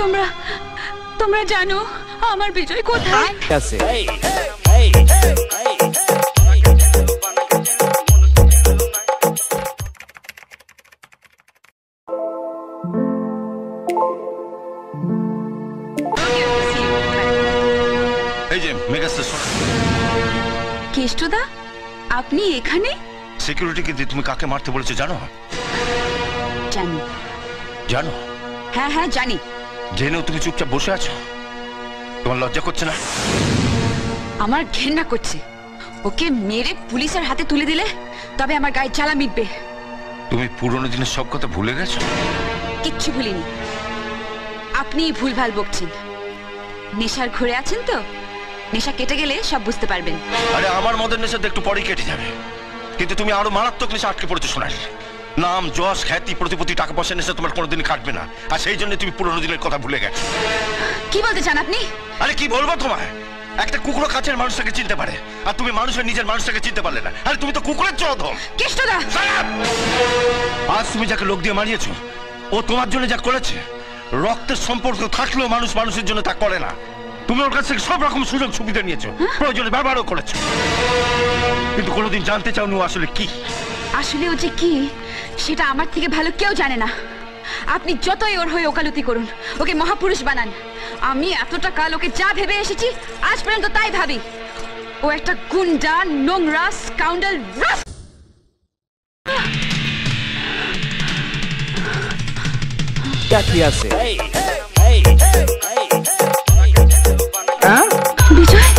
তোমরা তোমরা জানো আমার বিজয় কোথায় আছে? এই যে মেগাস্টার কেষ্টদা, আপনি এখানে? সিকিউরিটিকে দিয়ে তুমি কাকে মারতে বলেছো জানো? জানি। জানো? হ্যাঁ হ্যাঁ জানি। জেনেও তুমি চুপচাপ বসে আছো? তোমার লজ্জা করছে না? আমার ঘেন্না করছে। ওকে মেরে পুলিশের হাতে তুলে দিলে তবে আমার গায়ে জ্বালা মিটবে। তুমি পুরনো দিনের সব কথা ভুলে গেছো? কিচ্ছু ভুলিনি। আপনি ভুলভাল বকছেন। নেশার ঘুরে আছেন তো? নেশা কেটে গেলে সব বুঝতে পারবেন। আরে আমার মদের নেশা তো একটু পরেই কেটে যাবে, কিন্তু তুমি আরো মারাত্মক নেশা আটকে পড়েছো সোনালি। নাম, যশ, খ্যাতি, প্রতিপত্তি, টাকা পয়সা নেশা তোমার কোনোদিন কাটবে না, আর সেই জন্য তুমি পুরনো দিনের কথা ভুলে গেছো। কি বলতে চান আপনি? আরে কি বলবো তোমায়? একটা কুকুরও কাছের মানুষটাকে চিনতে পারে, আর তুমি মানুষের নিজের মানুষটাকে চিনতে পারলে না। আরে তুমি তো কুকুরের চোদম। কেষ্টদা, আজ তুমি যাকে লোক দিয়ে মারিয়েছো, ও তোমার জন্য যা করেছে, রক্তের সম্পর্ক থাকলেও মানুষ মানুষের জন্য তা করে না। তুমি ওর কাছ থেকে সব রকম সুযোগ সুবিধা নিয়েছো, প্রয়োজনে ব্যবহারও করেছো, কিন্তু কোনোদিন জানতে চাওনি ও আসলে কি। আসলে ও যে কি সেটা আমার থেকে ভালো কেউ জানে না। আপনি যতই ওর হয়ে ওকালতি করুন, ওকে মহাপুরুষ বানান, আমি এতটা কাল ওকে যা ভেবে এসেছি আজ পর্যন্ত তাই ভাবি। ও একটা গুন্ডা, নোংরা, স্কাউন্ডাল। কি আছে? বিজয়,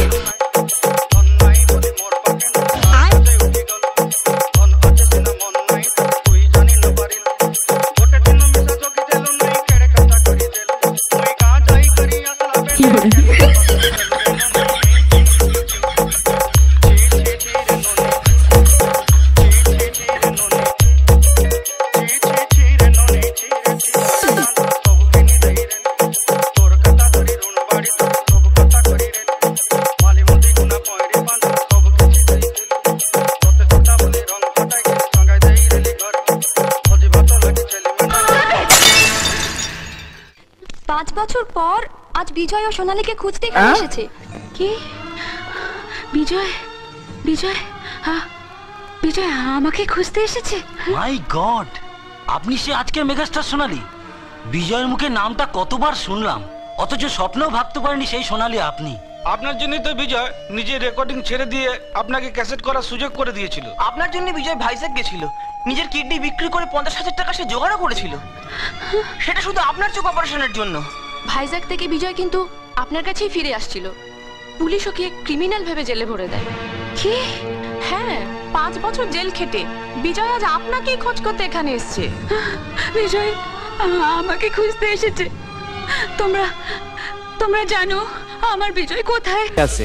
পাঁচ বছর পর আজ বিজয় ও সোনালীকে খুঁজতে এসেছে। কি? বিজয়? বিজয়? বিজয় আমাকে খুঁজতে এসেছে? মাই গড, আপনি সে আজকের মেগাস্টার সোনালী। বিজয়ের মুখে নামটা কতবার শুনলাম, অথচ স্বপ্নেও ভাবতে পারিনি সেই সোনালী আপনি। আপনার জন্যই তো বিজয় নিজের রেকর্ডিং ছেড়ে দিয়ে আপনাকে ক্যাসেট করার সুযোগ করে দিয়েছিল। আপনার জন্য বিজয় ভাইজ্যাক গেছিল, নিজের কিডনি বিক্রি করে 50,000 টাকা সে জোগাড়ও করেছিল, সেটা শুধু আপনার চোখ অপারেশনের জন্য। ভাইজ্যাক থেকে বিজয় কিন্তু আপনার কাছেই ফিরে আসছিল। পুলিশ ওকে ক্রিমিনাল ভেবে জেলে ভরে দেয়। কি? হ্যাঁ, 5 বছর জেল খেটে বিজয় আজ আপনাকেই খোঁজ করতে এখানে এসেছে। বিজয় আমাকে খুঁজতে এসেছে। তোমরা তোমরা জানো আমার বিজয় কোথায় আছে?